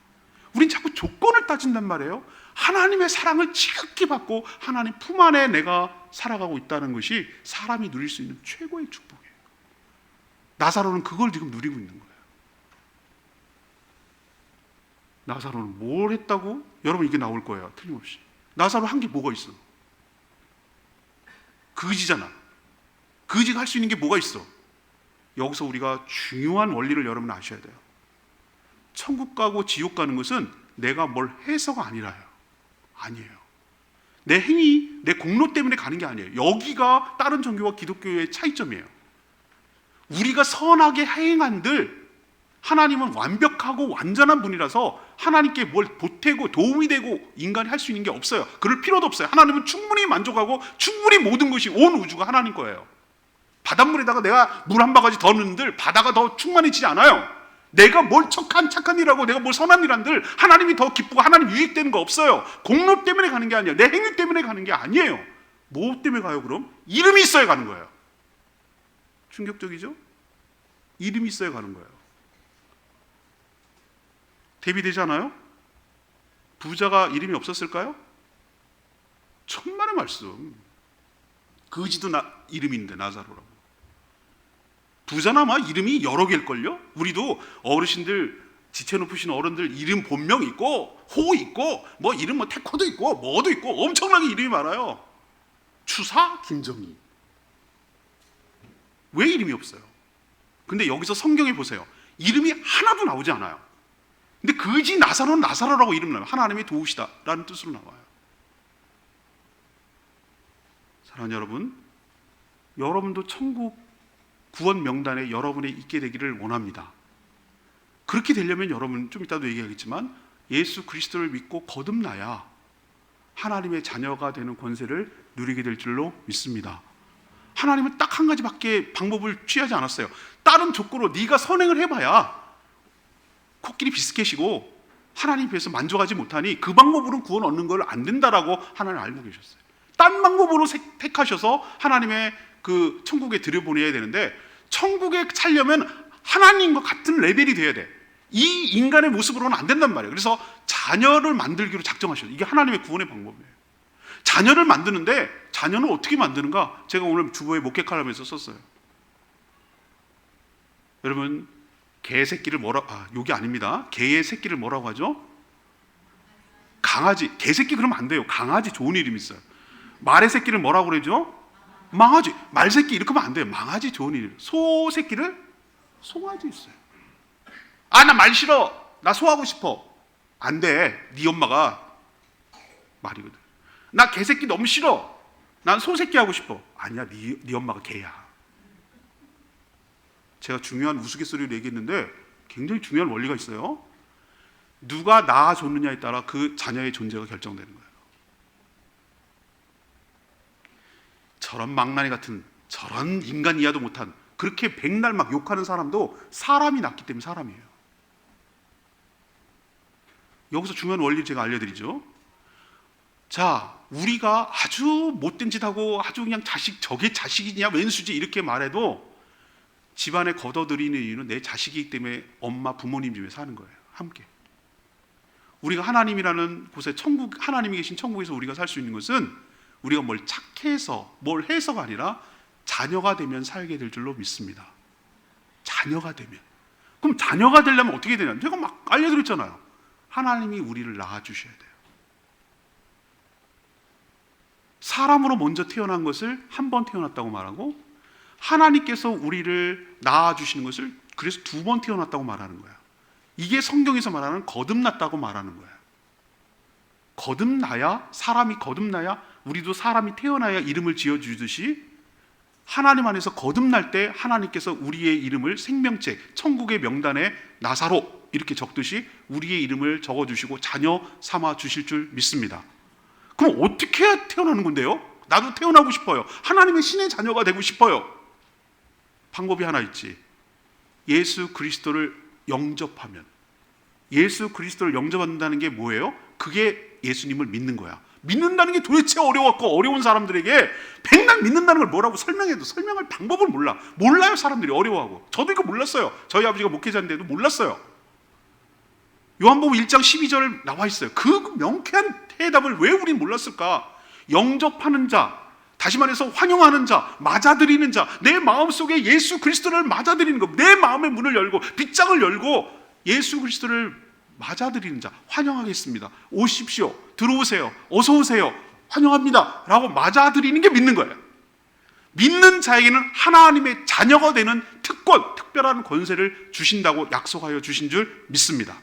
우린 자꾸 조건을 따진단 말이에요. 하나님의 사랑을 지극히 받고 하나님 품 안에 내가 살아가고 있다는 것이 사람이 누릴 수 있는 최고의 축복이에요. 나사로는 그걸 지금 누리고 있는 거예요. 나사로는 뭘 했다고? 여러분 이게 나올 거예요. 틀림없이. 나사로 한 게 뭐가 있어? 거지잖아. 거지가 할 수 있는 게 뭐가 있어? 여기서 우리가 중요한 원리를 여러분 아셔야 돼요. 천국 가고 지옥 가는 것은 내가 뭘 해서가 아니라요. 아니에요. 내 행위, 내 공로 때문에 가는 게 아니에요. 여기가 다른 종교와 기독교의 차이점이에요. 우리가 선하게 행한들, 하나님은 완벽하고 완전한 분이라서 하나님께 뭘 보태고 도움이 되고 인간이 할 수 있는 게 없어요. 그럴 필요도 없어요. 하나님은 충분히 만족하고 충분히 모든 것이, 온 우주가 하나님 거예요. 바닷물에다가 내가 물 한 바가지 더 넣는들 바다가 더 충만해지지 않아요. 내가 뭘 착한 일하고 내가 뭘 선한 일 한들 하나님이 더 기쁘고 하나님 유익되는 거 없어요. 공로 때문에 가는 게 아니에요. 내 행위 때문에 가는 게 아니에요. 뭐 때문에 가요 그럼? 이름이 있어야 가는 거예요. 충격적이죠? 이름이 있어야 가는 거예요. 대비되지 않아요? 부자가 이름이 없었을까요? 천만의 말씀. 거지도 이름인데 나사로라고. 부자나 아마 이름이 여러 개일걸요? 우리도 어르신들, 지체 높으신 어른들 이름 본명 있고 호 있고 뭐 이름 뭐 태코도 있고 뭐도 있고 엄청나게 이름이 많아요. 추사 김정희. 왜 이름이 없어요? 근데 여기서 성경에 보세요. 이름이 하나도 나오지 않아요. 근데 거지 나사로는 나사로라고 이름 나와요. 하나님의 도우시다 라는 뜻으로 나와요. 사랑하는 여러분, 여러분도 천국 구원 명단에 여러분이 있게 되기를 원합니다. 그렇게 되려면 여러분 좀 이따도 얘기하겠지만 예수 그리스도를 믿고 거듭나야 하나님의 자녀가 되는 권세를 누리게 될 줄로 믿습니다. 하나님은 딱 한 가지밖에 방법을 취하지 않았어요. 다른 조건으로 네가 선행을 해봐야 코끼리 비스켓이고 하나님 비해서 만족하지 못하니 그 방법으로는 구원 얻는 걸 안 된다라고 하나님 알고 계셨어요. 딴 방법으로 택하셔서 하나님의 그 천국에 들여보내야 되는데, 천국에 살려면 하나님과 같은 레벨이 돼야 돼. 이 인간의 모습으로는 안 된단 말이에요. 그래서 자녀를 만들기로 작정하셨어요. 이게 하나님의 구원의 방법이에요. 자녀를 만드는데 자녀는 어떻게 만드는가? 제가 오늘 주보에 목회 칼럼에서 썼어요. 여러분, 개 새끼를 여기 아닙니다. 개의 새끼를 뭐라고 하죠? 강아지. 개 새끼 그러면 안 돼요. 강아지 좋은 이름 있어요. 말의 새끼를 뭐라고 그러죠? 망아지. 말 새끼 이렇게 하면 안 돼요. 망아지 좋은 이름. 소 새끼를 송아지 있어요. 아, 나 말 싫어. 나 소하고 싶어. 안 돼. 네 엄마가 말이거든. 나 개새끼 너무 싫어. 난 소새끼 하고 싶어. 아니야, 네 엄마가 개야. 제가 중요한 우스갯소리를 얘기했는데 굉장히 중요한 원리가 있어요. 누가 낳아줬느냐에 따라 그 자녀의 존재가 결정되는 거예요. 저런 망나니 같은, 저런 인간 이하도 못한, 그렇게 백날 막 욕하는 사람도 사람이 낳기 때문에 사람이에요. 여기서 중요한 원리를 제가 알려드리죠. 자, 우리가 아주 못된 짓 하고 아주 그냥 저게 자식이냐 왼수지 이렇게 말해도 집안에 걷어들이는 이유는 내 자식이기 때문에 엄마 부모님 집에 사는 거예요. 함께. 우리가 하나님이라는 곳에 하나님이 계신 천국에서 우리가 살 수 있는 것은 우리가 뭘 착해서 뭘 해서가 아니라 자녀가 되면 살게 될 줄로 믿습니다. 자녀가 되면. 그럼 자녀가 되려면 어떻게 되냐? 제가 막 알려드렸잖아요. 하나님이 우리를 낳아주셔야 돼요. 사람으로 먼저 태어난 것을 한 번 태어났다고 말하고, 하나님께서 우리를 낳아주시는 것을 그래서 2번 태어났다고 말하는 거야. 이게 성경에서 말하는 거듭났다고 말하는 거야. 사람이 거듭나야 우리도 사람이 태어나야 이름을 지어주듯이, 하나님 안에서 거듭날 때 하나님께서 우리의 이름을 생명책, 천국의 명단에 나사로 이렇게 적듯이 우리의 이름을 적어주시고 자녀 삼아 주실 줄 믿습니다. 그럼 어떻게 해야 태어나는 건데요? 나도 태어나고 싶어요. 하나님의 신의 자녀가 되고 싶어요. 방법이 하나 있지. 예수 그리스도를 영접하면. 예수 그리스도를 영접한다는 게 뭐예요? 그게 예수님을 믿는 거야. 믿는다는 게 도대체 어려운 사람들에게 백날 믿는다는 걸 뭐라고 설명해도 설명할 방법을 몰라요. 사람들이 어려워하고. 저도 이거 몰랐어요. 저희 아버지가 목회자인데도 몰랐어요. 요한복음 1장 12절 나와 있어요. 그 명쾌한 해답을 왜 우린 몰랐을까? 영접하는 자, 다시 말해서 환영하는 자, 맞아들이는 자, 내 마음속에 예수 그리스도를 맞아들이는 것, 내 마음의 문을 열고 빗장을 열고 예수 그리스도를 맞아들이는 자, 환영하겠습니다. 오십시오. 들어오세요. 어서 오세요. 환영합니다. 라고 맞아들이는 게 믿는 거예요. 믿는 자에게는 하나님의 자녀가 되는 특별한 권세를 주신다고 약속하여 주신 줄 믿습니다.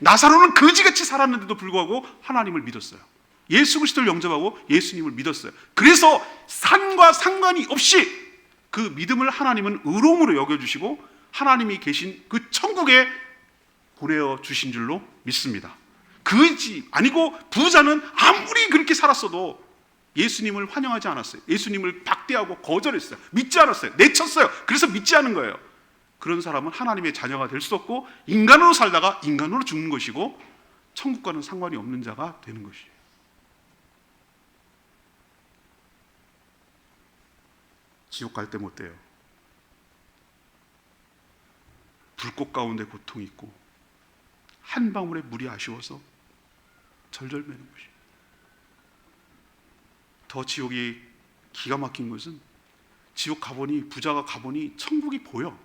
나사로는 거지같이 살았는데도 불구하고 하나님을 믿었어요. 예수 그리스도를 영접하고 예수님을 믿었어요. 그래서 산과 상관이 없이 그 믿음을 하나님은 의로움으로 여겨주시고 하나님이 계신 그 천국에 보내어 주신 줄로 믿습니다. 그지 아니고 부자는 아무리 그렇게 살았어도 예수님을 환영하지 않았어요. 예수님을 박대하고 거절했어요. 믿지 않았어요. 내쳤어요. 그래서 믿지 않은 거예요. 그런 사람은 하나님의 자녀가 될 수 없고 인간으로 살다가 인간으로 죽는 것이고 천국과는 상관이 없는 자가 되는 것이에요. 지옥 갈 때 못 돼요. 불꽃 가운데 고통이 있고 한 방울의 물이 아쉬워서 절절매는 것이에요. 더 지옥이 기가 막힌 것은 지옥 가보니 부자가 가보니 천국이 보여.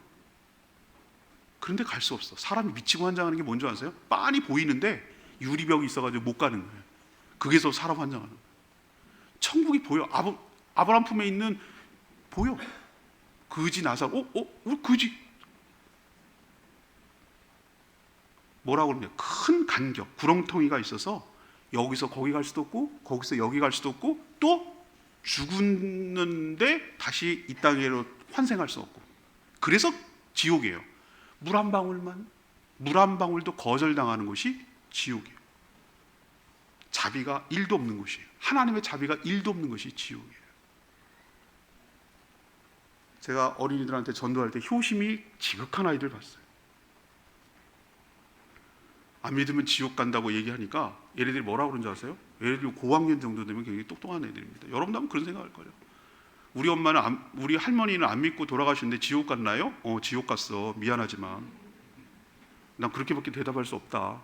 그런데 갈 수 없어. 사람이 미치고 환장하는 게 뭔지 아세요? 빤히 보이는데 유리벽이 있어가지고 못 가는 거예요. 그게서 사람 환장하는 거예요. 천국이 보여. 아브라함 품에 있는 보여. 그지 나사로. 우리 그지. 뭐라고 그러냐? 큰 간격, 구렁텅이가 있어서 여기서 거기 갈 수도 없고 거기서 여기 갈 수도 없고 또 죽었는데 다시 이 땅으로 환생할 수 없고. 그래서 지옥이에요. 물 한 방울도 거절당하는 것이 지옥이에요. 자비가 1도 없는 곳이에요. 하나님의 자비가 1도 없는 것이 지옥이에요. 제가 어린이들한테 전도할 때 효심이 지극한 아이들 봤어요. 안 믿으면 지옥 간다고 얘기하니까 얘네들이 뭐라고 그러는 줄 아세요? 얘네들이 고학년 정도 되면 굉장히 똑똑한 애들입니다. 여러분도 하면 그런 생각할 거예요. 우리 할머니는 안 믿고 돌아가셨는데 지옥 갔나요? 지옥 갔어. 미안하지만 난 그렇게밖에 대답할 수 없다.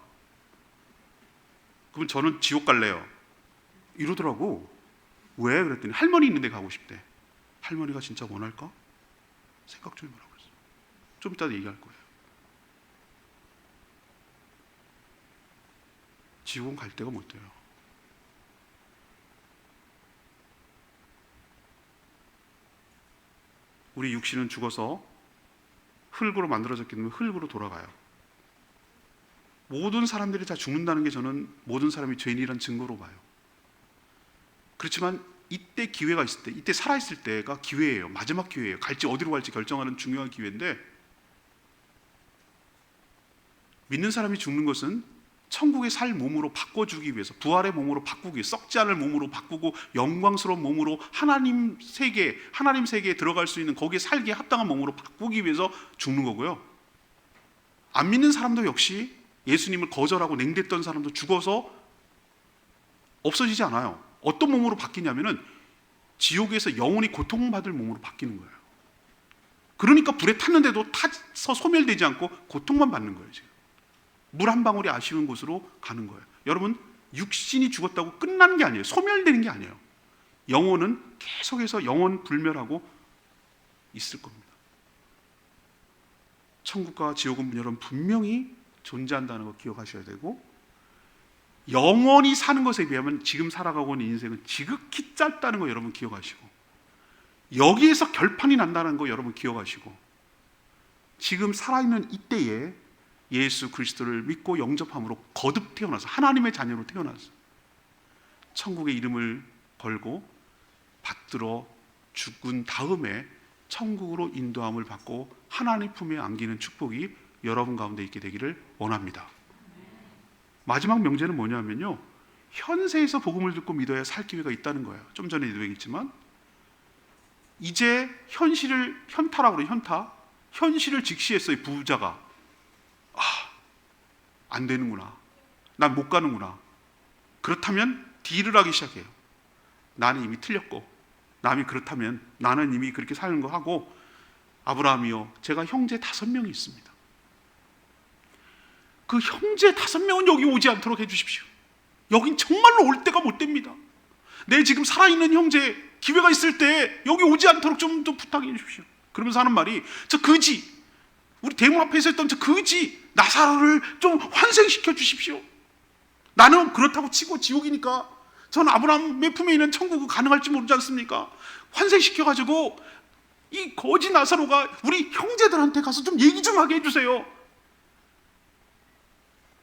그럼 저는 지옥 갈래요. 이러더라고. 왜? 그랬더니 할머니 있는데 가고 싶대. 할머니가 진짜 원할까? 생각 좀 해보라고 했어요. 좀 이따 얘기할 거예요. 지옥은 갈 데가 못 돼요. 우리 육신은 죽어서 흙으로 만들어졌기 때문에 흙으로 돌아가요. 모든 사람들이 다 죽는다는 게 저는 모든 사람이 죄인이란 증거로 봐요. 그렇지만 이때 기회가 있을 때, 이때 살아있을 때가 기회예요. 마지막 기회예요. 어디로 갈지 결정하는 중요한 기회인데, 믿는 사람이 죽는 것은 천국의 살 몸으로 바꿔주기 위해서, 부활의 몸으로 바꾸기 위해서, 썩지 않을 몸으로 바꾸고 영광스러운 몸으로 하나님 세계에 들어갈 수 있는, 거기에 살기에 합당한 몸으로 바꾸기 위해서 죽는 거고요. 안 믿는 사람도 역시 예수님을 거절하고 냉대했던 사람도 죽어서 없어지지 않아요. 어떤 몸으로 바뀌냐면은 지옥에서 영원히 고통받을 몸으로 바뀌는 거예요. 그러니까 불에 탔는데도 타서 소멸되지 않고 고통만 받는 거예요. 지금 물 한 방울이 아쉬운 곳으로 가는 거예요. 여러분, 육신이 죽었다고 끝나는 게 아니에요. 소멸되는 게 아니에요. 영혼은 계속해서 영원 불멸하고 있을 겁니다. 천국과 지옥은 여러분 분명히 존재한다는 거 기억하셔야 되고, 영원히 사는 것에 비하면 지금 살아가고 있는 인생은 지극히 짧다는 거 여러분 기억하시고, 여기에서 결판이 난다는 거 여러분 기억하시고, 지금 살아있는 이때에 예수 그리스도를 믿고 영접함으로 거듭 태어나서 하나님의 자녀로 태어나서 천국의 이름을 걸고 받들어 죽은 다음에 천국으로 인도함을 받고 하나님 품에 안기는 축복이 여러분 가운데 있게 되기를 원합니다. 마지막 명제는 뭐냐면요, 현세에서 복음을 듣고 믿어야 살 기회가 있다는 거예요. 좀 전에도 얘기했지만 이제 현타라고 그래요. 현실을 직시했어요. 부자가 안 되는구나, 난 못 가는구나. 그렇다면 딜을 하기 시작해요. 나는 이미 틀렸고, 남이 그렇다면 나는 이미 그렇게 사는 거 하고, 아브라함이요, 제가 형제 5명이 있습니다. 그 형제 5명은 여기 오지 않도록 해주십시오. 여긴 정말로 올 때가 못 됩니다. 내 지금 살아있는 형제 기회가 있을 때 여기 오지 않도록 좀 더 부탁해 주십시오. 그러면서 하는 말이, 저 거지, 우리 대문 앞에서 했던 저 거지 나사로를 좀 환생시켜 주십시오. 나는 그렇다고 치고 지옥이니까 저는 아브라함의 품에 있는 천국은 가능할지 모르지 않습니까? 환생시켜가지고 이 거지 나사로가 우리 형제들한테 가서 좀 얘기 좀 하게 해주세요.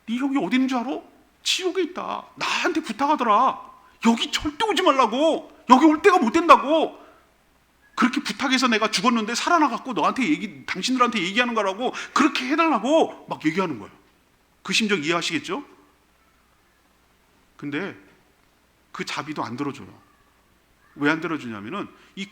네 형이 어디 있는 줄 알아? 지옥에 있다. 나한테 부탁하더라. 여기 절대 오지 말라고. 여기 올 때가 못 된다고. 그렇게 부탁해서 내가 죽었는데 살아나갖고 당신들한테 얘기하는 거라고, 그렇게 해달라고 막 얘기하는 거예요. 그 심정 이해하시겠죠? 근데 그 자비도 안 들어줘요. 왜 안 들어주냐면은 이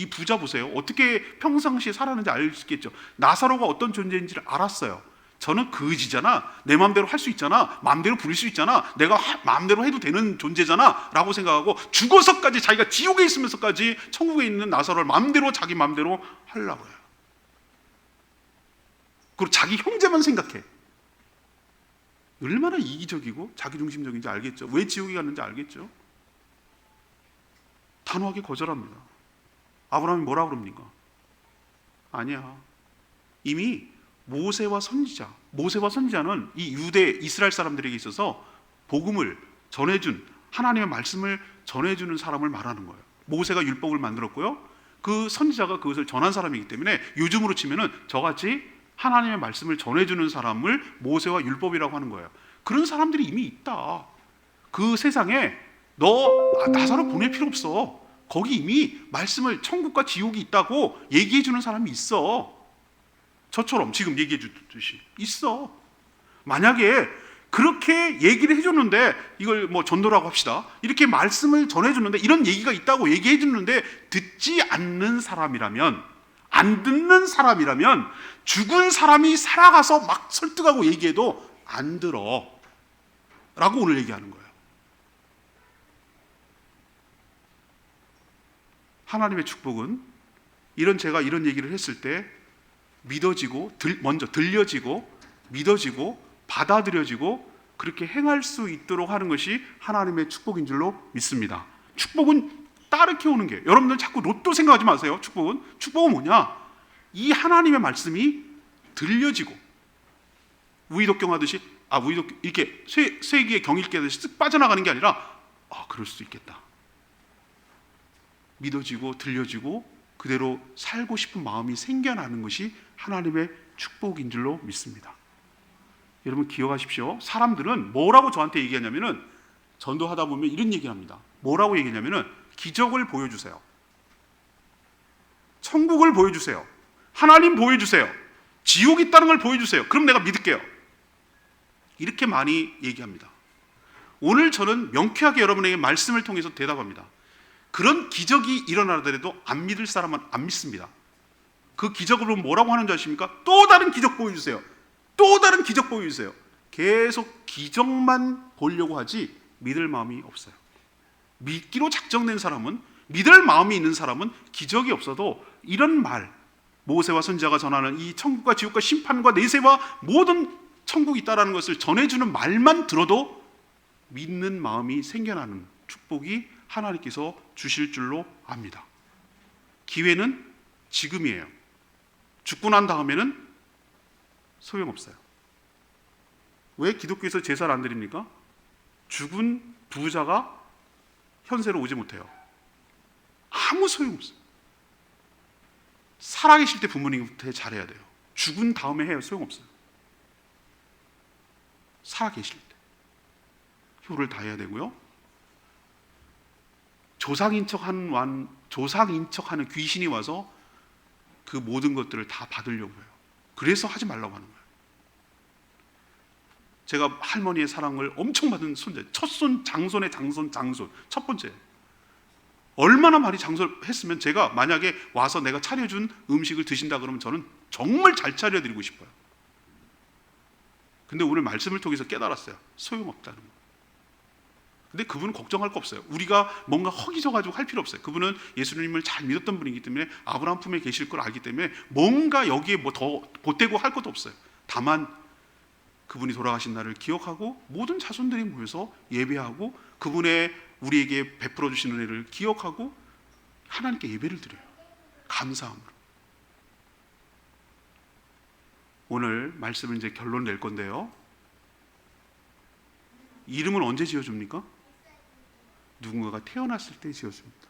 부자 보세요. 어떻게 평상시에 살았는지 알 수 있겠죠. 나사로가 어떤 존재인지를 알았어요. 저는 거지잖아, 내 마음대로 할 수 있잖아, 마음대로 부릴 수 있잖아, 내가 마음대로 해도 되는 존재잖아 라고 생각하고, 죽어서까지 자기가 지옥에 있으면서까지 천국에 있는 나사로를 자기 마음대로 하려고 해요. 그리고 자기 형제만 생각해. 얼마나 이기적이고 자기중심적인지 알겠죠. 왜 지옥에 갔는지 알겠죠. 단호하게 거절합니다. 아브라함이 뭐라 그럽니까? 아니야, 이미 모세와 선지자는 이 유대 이스라엘 사람들에게 있어서 복음을 전해준, 하나님의 말씀을 전해주는 사람을 말하는 거예요. 모세가 율법을 만들었고요, 그 선지자가 그것을 전한 사람이기 때문에 요즘으로 치면은 저같이 하나님의 말씀을 전해주는 사람을 모세와 율법이라고 하는 거예요. 그런 사람들이 이미 있다. 그 세상에 나사로 보낼 필요 없어. 거기 이미 말씀을, 천국과 지옥이 있다고 얘기해주는 사람이 있어. 저처럼 지금 얘기해 주듯이 있어. 만약에 그렇게 얘기를 해줬는데, 이걸 뭐 전도라고 합시다. 이렇게 말씀을 전해줬는데, 이런 얘기가 있다고 얘기해줬는데 듣지 않는 사람이라면, 안 듣는 사람이라면 죽은 사람이 살아가서 막 설득하고 얘기해도 안 들어 라고 오늘 얘기하는 거예요. 하나님의 축복은 제가 이런 얘기를 했을 때 믿어지고, 먼저 들려지고, 믿어지고, 받아들여지고, 그렇게 행할 수 있도록 하는 것이 하나님의 축복인 줄로 믿습니다. 축복은 따르게 오는 게, 여러분들 자꾸 로또 생각하지 마세요. 축복은 뭐냐? 이 하나님의 말씀이 들려지고, 우이독경 하듯이, 이렇게 쇠기에 경일 깨듯이 쓱 빠져나가는 게 아니라, 그럴 수도 있겠다. 믿어지고 들려지고 그대로 살고 싶은 마음이 생겨나는 것이 하나님의 축복인 줄로 믿습니다. 여러분 기억하십시오. 사람들은 뭐라고 저한테 얘기하냐면은, 전도하다 보면 이런 얘기를 합니다. 뭐라고 얘기하냐면은, 기적을 보여주세요, 천국을 보여주세요, 하나님 보여주세요, 지옥 있다는 걸 보여주세요, 그럼 내가 믿을게요. 이렇게 많이 얘기합니다. 오늘 저는 명쾌하게 여러분에게 말씀을 통해서 대답합니다. 그런 기적이 일어나더라도 안 믿을 사람은 안 믿습니다. 그 기적을 보면 뭐라고 하는 줄 아십니까? 또 다른 기적 보여주세요, 또 다른 기적 보여주세요. 계속 기적만 보려고 하지 믿을 마음이 없어요. 믿기로 작정된 사람은, 믿을 마음이 있는 사람은 기적이 없어도 이런 말, 모세와 선지자가 전하는 이 천국과 지옥과 심판과 내세와 모든 천국이 있다라는 것을 전해주는 말만 들어도 믿는 마음이 생겨나는 축복이 하나님께서 주실 줄로 압니다. 기회는 지금이에요. 죽고 난 다음에는 소용없어요. 왜 기독교에서 제사를 안 드립니까? 죽은 부자가 현세로 오지 못해요. 아무 소용없어요. 살아계실 때 부모님한테 잘해야 돼요. 죽은 다음에 해요. 소용없어요. 살아계실 때 효를 다해야 되고요. 조상인 척하는 귀신이 와서 그 모든 것들을 다 받으려고 해요. 그래서 하지 말라고 하는 거예요. 제가 할머니의 사랑을 엄청 받은 손자, 첫손, 장손의 장손, 첫 번째. 얼마나 많이 장손했으면, 제가 만약에 와서 내가 차려준 음식을 드신다 그러면 저는 정말 잘 차려드리고 싶어요. 근데 오늘 말씀을 통해서 깨달았어요. 소용없다는 거. 근데 그분은 걱정할 거 없어요. 우리가 뭔가 허기져가지고 할 필요 없어요. 그분은 예수님을 잘 믿었던 분이기 때문에, 아브라함 품에 계실 걸 알기 때문에 뭔가 여기에 뭐 더 보태고 할 것도 없어요. 다만 그분이 돌아가신 날을 기억하고 모든 자손들이 모여서 예배하고, 그분의 우리에게 베풀어 주시는 은혜를 기억하고 하나님께 예배를 드려요. 감사함으로. 오늘 말씀을 이제 결론 낼 건데요. 이름은 언제 지어줍니까? 누군가가 태어났을 때 지어줍니다.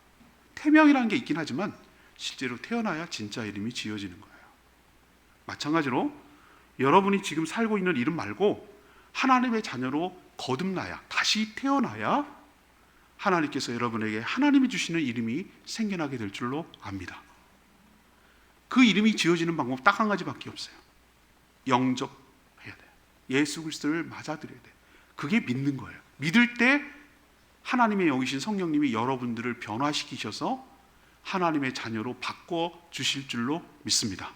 태명이라는 게 있긴 하지만 실제로 태어나야 진짜 이름이 지어지는 거예요. 마찬가지로 여러분이 지금 살고 있는 이름 말고 하나님의 자녀로 거듭나야, 다시 태어나야 하나님께서 여러분에게 하나님이 주시는 이름이 생겨나게 될 줄로 압니다. 그 이름이 지어지는 방법 딱 한 가지밖에 없어요. 영접해야 돼요. 예수 그리스도를 맞아들여야 돼요. 그게 믿는 거예요. 믿을 때 하나님의 영이신 성령님이 여러분들을 변화시키셔서 하나님의 자녀로 바꿔주실 줄로 믿습니다.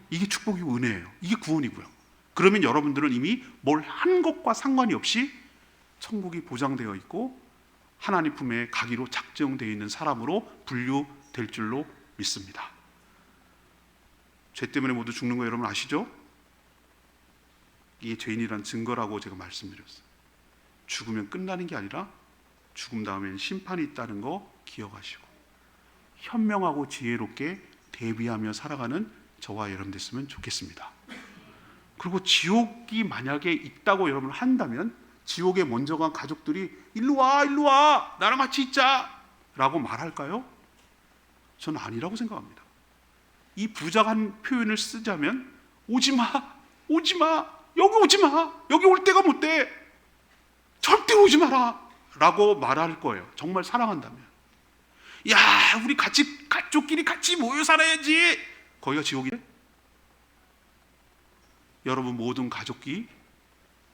이게 축복이고 은혜예요. 이게 구원이고요. 그러면 여러분들은 이미 뭘 한 것과 상관이 없이 천국이 보장되어 있고 하나님 품에 가기로 작정되어 있는 사람으로 분류될 줄로 믿습니다. 죄 때문에 모두 죽는 거 여러분 아시죠? 이게 죄인이란 증거라고 제가 말씀드렸어요. 죽으면 끝나는 게 아니라 죽음 다음엔 심판이 있다는 거 기억하시고 현명하고 지혜롭게 대비하며 살아가는 저와 여러분 됐으면 좋겠습니다. 그리고 지옥이 만약에 있다고 여러분 한다면 지옥에 먼저 간 가족들이 일로 와 나랑 같이 있자 라고 말할까요? 저는 아니라고 생각합니다. 이 부자가 한 표현을 쓰자면 오지마 여기 오지마, 여기 올 데가 못 돼, 절대 오지 마라 라고 말할 거예요. 정말 사랑한다면. 야, 우리 가족끼리 같이 모여 살아야지. 거기가 지옥이래? 여러분 모든 가족이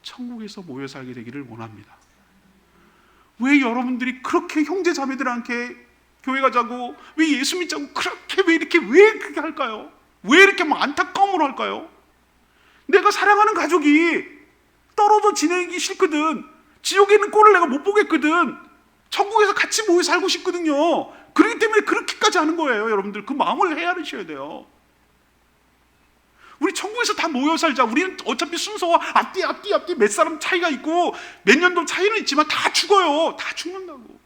천국에서 모여 살게 되기를 원합니다. 왜 여러분들이 그렇게 형제 자매들한테 교회 가자고, 왜 예수 믿자고 그렇게 왜 그렇게 할까요? 왜 이렇게 막 안타까움으로 할까요? 내가 사랑하는 가족이 떨어져 지내기 싫거든. 지옥에 있는 꼴을 내가 못 보겠거든. 천국에서 같이 모여 살고 싶거든요. 그렇기 때문에 그렇게까지 하는 거예요. 여러분들 그 마음을 헤아리셔야 돼요. 우리 천국에서 다 모여 살자. 우리는 어차피 순서와 앞뒤 몇 사람 차이가 있고 몇 년도 차이는 있지만 다 죽어요. 다 죽는다고.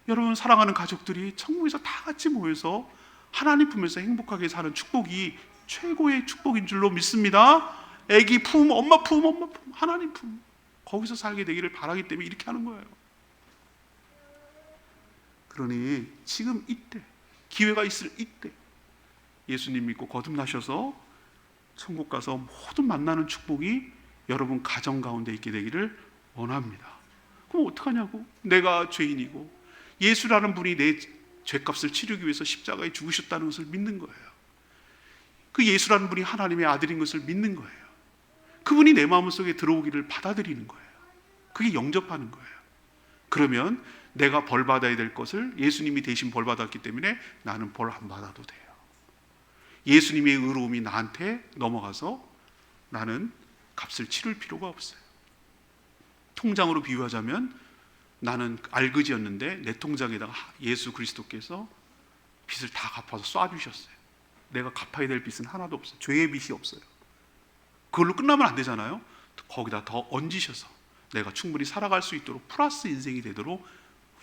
여러분 사랑하는 가족들이 천국에서 다 같이 모여서 하나님 품에서 행복하게 사는 축복이 최고의 축복인 줄로 믿습니다. 아기 품, 엄마 품, 하나님 품, 거기서 살게 되기를 바라기 때문에 이렇게 하는 거예요. 그러니 지금 이때, 기회가 있을 이때 예수님 믿고 거듭나셔서 천국 가서 모든 만나는 축복이 여러분 가정 가운데 있게 되기를 원합니다. 그럼 어떡하냐고? 내가 죄인이고 예수라는 분이 내 죄값을 치르기 위해서 십자가에 죽으셨다는 것을 믿는 거예요. 그 예수라는 분이 하나님의 아들인 것을 믿는 거예요. 그분이 내 마음속에 들어오기를 받아들이는 거예요. 그게 영접하는 거예요. 그러면 내가 벌 받아야 될 것을 예수님이 대신 벌 받았기 때문에 나는 벌 안 받아도 돼요. 예수님의 의로움이 나한테 넘어가서 나는 값을 치를 필요가 없어요. 통장으로 비유하자면 나는 알그지였는데 내 통장에다가 예수 그리스도께서 빚을 다 갚아서 쏴주셨어요. 내가 갚아야 될 빚은 하나도 없어요. 죄의 빚이 없어요. 그걸로 끝나면 안 되잖아요. 거기다 더 얹으셔서 내가 충분히 살아갈 수 있도록 플러스 인생이 되도록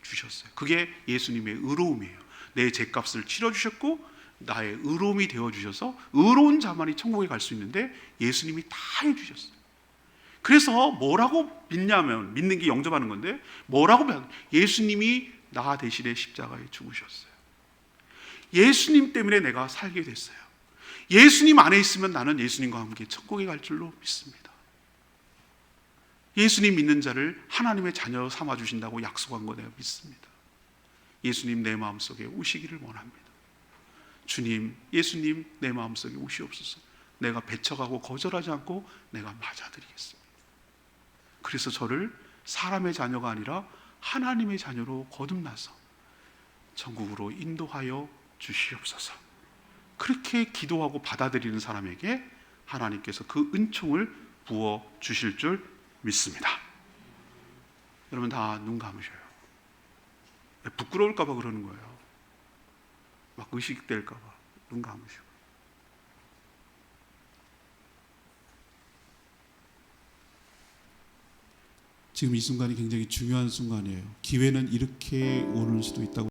주셨어요. 그게 예수님의 의로움이에요. 내 죄값을 치러주셨고 나의 의로움이 되어주셔서 의로운 자만이 천국에 갈 수 있는데 예수님이 다 해주셨어요. 그래서 뭐라고 믿냐면, 믿는 게 영접하는 건데 뭐라고 예수님이 나 대신에 십자가에 죽으셨어요. 예수님 때문에 내가 살게 됐어요. 예수님 안에 있으면 나는 예수님과 함께 천국에 갈 줄로 믿습니다. 예수님 믿는 자를 하나님의 자녀로 삼아주신다고 약속한 거 내가 믿습니다. 예수님 내 마음속에 오시기를 원합니다. 주님, 예수님 내 마음속에 오시옵소서. 내가 배척하고 거절하지 않고 내가 맞아드리겠습니다. 그래서 저를 사람의 자녀가 아니라 하나님의 자녀로 거듭나서 천국으로 인도하여 주시옵소서. 그렇게 기도하고 받아들이는 사람에게 하나님께서 그 은총을 부어 주실 줄 믿습니다. 여러분 다 눈 감으셔요. 부끄러울까 봐 그러는 거예요. 막 의식될까 봐 눈 감으시고. 지금 이 순간이 굉장히 중요한 순간이에요. 기회는 이렇게 오는 수도 있다고